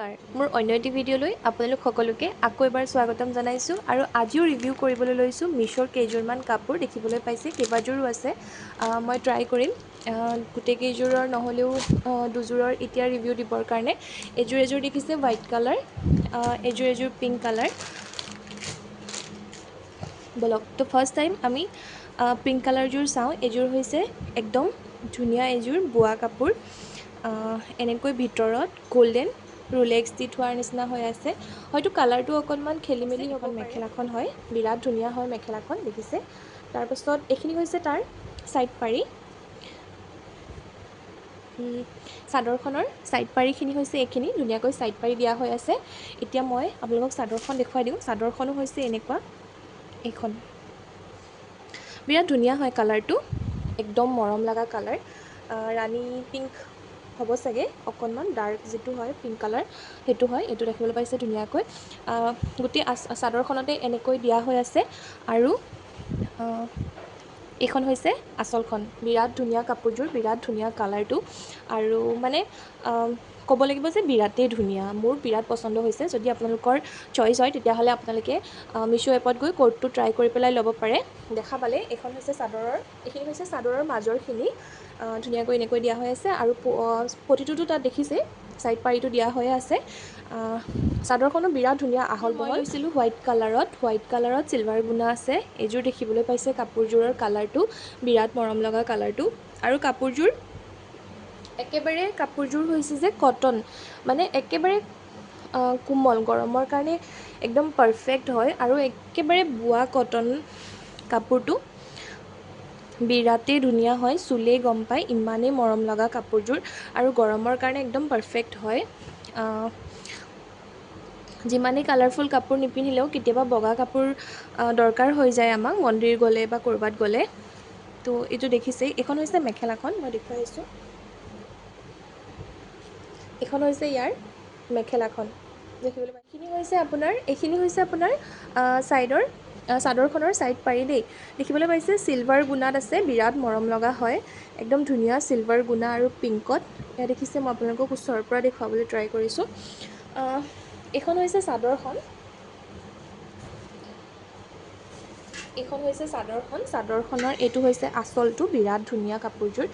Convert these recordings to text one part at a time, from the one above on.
নমস্কাৰ, মোৰ অন্য এটি ভিডিঅ'লৈ আপোনালোক সকলোকে আকৌ এবাৰ স্বাগতম জনাইছোঁ আৰু আজিও ৰিভিউ কৰিবলৈ লৈছোঁ মিছ'ৰ কেইযোৰমান কাপোৰ। দেখিবলৈ পাইছে কেইবাযোৰো আছে, মই ট্ৰাই কৰিম গোটেই কেইযোৰৰ নহ'লেও দুযোৰৰ এতিয়া ৰিভিউ দিবৰ কাৰণে। এযোৰ দেখিছে হোৱাইট কালাৰ, এযোৰ পিংক কালাৰ। বলক তো ফাৰ্ষ্ট টাইম আমি পিংক কালাৰযোৰ চাওঁ। এযোৰ হৈছে একদম ধুনীয়া এযোৰ বোৱা কাপোৰ, এনেকৈ ভিতৰত গল্ডেন ৰোলেক্স দি থোৱাৰ নিচিনা হৈ আছে। হয়তো কালাৰটো অকণমান খেলি মেলি হ'ব পাৰে। মেখেলাখন হয়, বিৰাট ধুনীয়া হয় মেখেলাখন, দেখিছে। তাৰপাছত এইখিনি হৈছে তাৰ ছাইড পাৰি, চাদৰখনৰ ছাইড পাৰিখিনি হৈছে এইখিনি, ধুনীয়াকৈ ছাইড পাৰি দিয়া হৈ আছে। এতিয়া মই আপোনালোকক চাদৰখন দেখুৱাই দিওঁ। চাদৰখনো হৈছে এনেকুৱা, এইখন বিৰাট ধুনীয়া হয় কালাৰটো, একদম মৰম লগা কালাৰ। ৰাণী পিংক হ'ব চাগে, অকণমান ডাৰ্ক যিটো হয় পিংক কালাৰ সেইটো হয়। এইটো দেখিবলৈ পাইছে ধুনীয়াকৈ গোটেই চাদৰখনতে এনেকৈ দিয়া হৈ আছে। আৰু এইখন হৈছে আঁচলখন, বিৰাট ধুনীয়া কাপোৰযোৰ, বিৰাট ধুনীয়া কালাৰটো। আৰু মানে ক'ব লাগিব যে বিৰাটেই ধুনীয়া, মোৰ বিৰাট পচন্দ হৈছে। যদি আপোনালোকৰ চইচ হয় তেতিয়াহ'লে আপোনালোকে মিছ' এপত গৈ কোডটো ট্ৰাই কৰি পেলাই ল'ব পাৰে। দেখা পালে এইখন হৈছে চাদৰৰ, এইখিনি হৈছে চাদৰৰ মাজৰখিনি, ধুনীয়াকৈ এনেকৈ দিয়া হৈ আছে। আৰু পতিটোতো তাত দেখিছে ছাইড পাৰিটো দিয়া হৈয়ে আছে। চাদৰখনো বিৰাট ধুনীয়া আহল বহল। মই লৈছিলোঁ হোৱাইট কালাৰত চিলভাৰ গুণা আছে। এইযোৰ দেখিবলৈ পাইছে কাপোৰযোৰৰ কালাৰটো, বিৰাট মৰম লগা কালাৰটো। আৰু কাপোৰযোৰ হৈছে যে কটন, মানে একেবাৰে কোমল, গৰমৰ কাৰণে একদম পাৰফেক্ট হয়। আৰু একেবাৰে বোৱা কটন কাপোৰটো, বিৰাটেই ধুনীয়া হয়, চুলেই গম পায় ইমানেই মৰম লগা কাপোৰযোৰ। আৰু গৰমৰ কাৰণে একদম পাৰফেক্ট হয়। যিমানেই কালাৰফুল কাপোৰ নিপিন্ধিলেও কেতিয়াবা বগা কাপোৰ দৰকাৰ হৈ যায় আমাক, মন্দিৰ গ'লে বা ক'ৰবাত গ'লে। তো এইটো দেখিছেই, এইখন হৈছে মেখেলাখন, মই দেখুৱাই আছোঁ। এইখন হৈছে ইয়াৰ মেখেলাখন, দেখিবলৈ পাই। এইখিনি হৈছে আপোনাৰ ছাইডৰ চাদৰখনৰ ছাইড পাৰি দেই, দেখিবলৈ পাইছে চিলভাৰ গুণাত আছে, বিৰাট মৰম লগা হয়, একদম ধুনীয়া চিলভাৰ গুণা আৰু পিংকত। এয়া দেখিছে, মই আপোনালোকক ওচৰৰ পৰা দেখুৱাবলৈ ট্ৰাই কৰিছোঁ। এইখন হৈছে চাদৰখন, চাদৰখনৰ এইটো হৈছে আঁচলটো। বিৰাট ধুনীয়া কাপোৰযোৰ,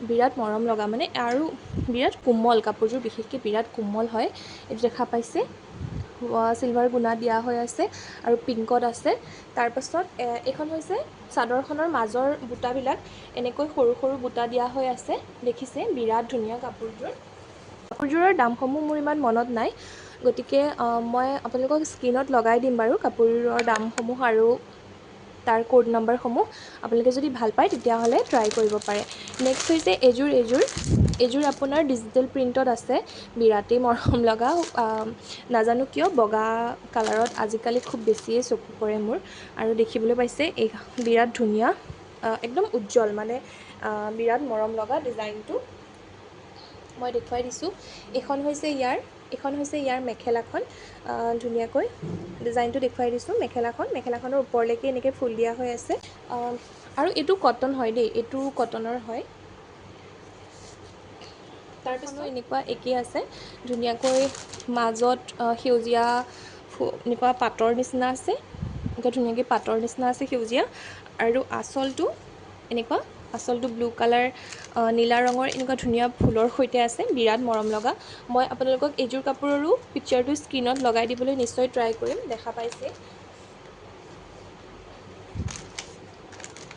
বিৰাট মৰম লগা মানে, আৰু বিৰাট কোমল কাপোৰযোৰ, বিশেষকৈ বিৰাট কোমল হয়। এইটো দেখা পাইছে চিলভাৰ গুণা দিয়া হৈ আছে আৰু পিংকত আছে। তাৰপাছত এইখন হৈছে চাদৰখনৰ মাজৰ বুটাবিলাক, এনেকৈ সৰু সৰু বুটা দিয়া হৈ আছে, দেখিছে বিৰাট ধুনীয়া কাপোৰযোৰৰ দামসমূহ মোৰ ইমান মনত নাই, গতিকে মই আপোনালোকক স্ক্ৰীণত লগাই দিম বাৰু কাপোৰৰ দামসমূহ আৰু তাৰ কোড নাম্বাৰসমূহ। আপোনালোকে যদি ভাল পায় তেতিয়াহ'লে ট্ৰাই কৰিব পাৰে। নেক্সট হৈছে এইযোৰ আপোনাৰ ডিজিটেল প্ৰিণ্টত আছে, বিৰাটেই মৰম লগা। নাজানো কিয় বগা কালাৰত আজিকালি খুব বেছিয়ে চকু পৰে মোৰ। আৰু দেখিবলৈ পাইছে এই বিৰাট ধুনীয়া, একদম উজ্জ্বল, মানে বিৰাট মৰম লগা ডিজাইনটো। মই দেখুৱাই দিছোঁ। এইখন হৈছে ইয়াৰ মেখেলাখন, ধুনীয়াকৈ ডিজাইনটো দেখুৱাই দিছোঁ। মেখেলাখনৰ ওপৰলৈকে এনেকৈ ফুল দিয়া হৈ আছে। আৰু এইটো কটন হয় দেই, এইটো কটনৰ হয়। তাৰপিছত এনেকুৱা একেই আছে, ধুনীয়াকৈ মাজত সেউজীয়া এনেকুৱা পাতৰ নিচিনা আছে, এনেকুৱা ধুনীয়াকৈ পাতৰ নিচিনা আছে সেউজীয়া। আৰু আঁচলটো ব্লু কালাৰ, নীলা ৰঙৰ এনেকুৱা ধুনীয়া ফুলৰ সৈতে আছে, বিৰাট মৰম লগা। মই আপোনালোকক এইযোৰ কাপোৰৰো পিকচাৰটো স্ক্ৰীণত লগাই দিবলৈ নিশ্চয় ট্ৰাই কৰিম। দেখা পাইছে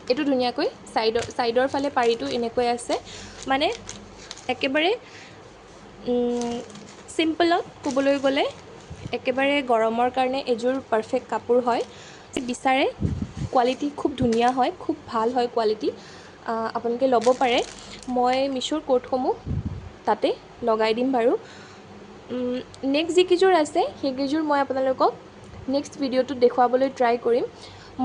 এইটো ধুনীয়াকৈ ছাইডৰ ফালে পাৰিটো এনেকৈ আছে, মানে একেবাৰে চিম্পলত ক'বলৈ গ'লে একেবাৰে গৰমৰ কাৰণে এইযোৰ পাৰফেক্ট কাপোৰ হয়। বিচাৰে কোৱালিটি খুব ধুনীয়া হয়, খুব ভাল হয় কোৱালিটি, আপোনালোকে ল'ব পাৰে। মই মিছ'ৰ কোডসমূহ তাতে লগাই দিম বাৰু। নেক্সট যিকেইযোৰ আছে সেইকেইযোৰ মই আপোনালোকক নেক্সট ভিডিঅ'টোত দেখুৱাবলৈ ট্ৰাই কৰিম।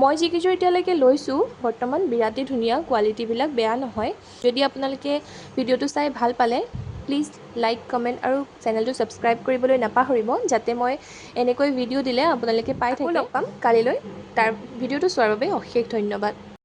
মই যিকেইযোৰ এতিয়ালৈকে লৈছোঁ বৰ্তমান বিৰাটেই ধুনীয়া, কোৱালিটিবিলাক বেয়া নহয়। যদি আপোনালোকে ভিডিঅ'টো চাই ভাল পালে প্লিজ লাইক, কমেণ্ট আৰু চেনেলটো ছাবস্ক্ৰাইব কৰিবলৈ নাপাহৰিব, যাতে মই এনেকৈ ভিডিঅ' দিলে আপোনালোকে পাই থাকে। লগ পাম কালিলৈ, তাৰ ভিডিঅ'টো চোৱাৰ বাবে অশেষ ধন্যবাদ।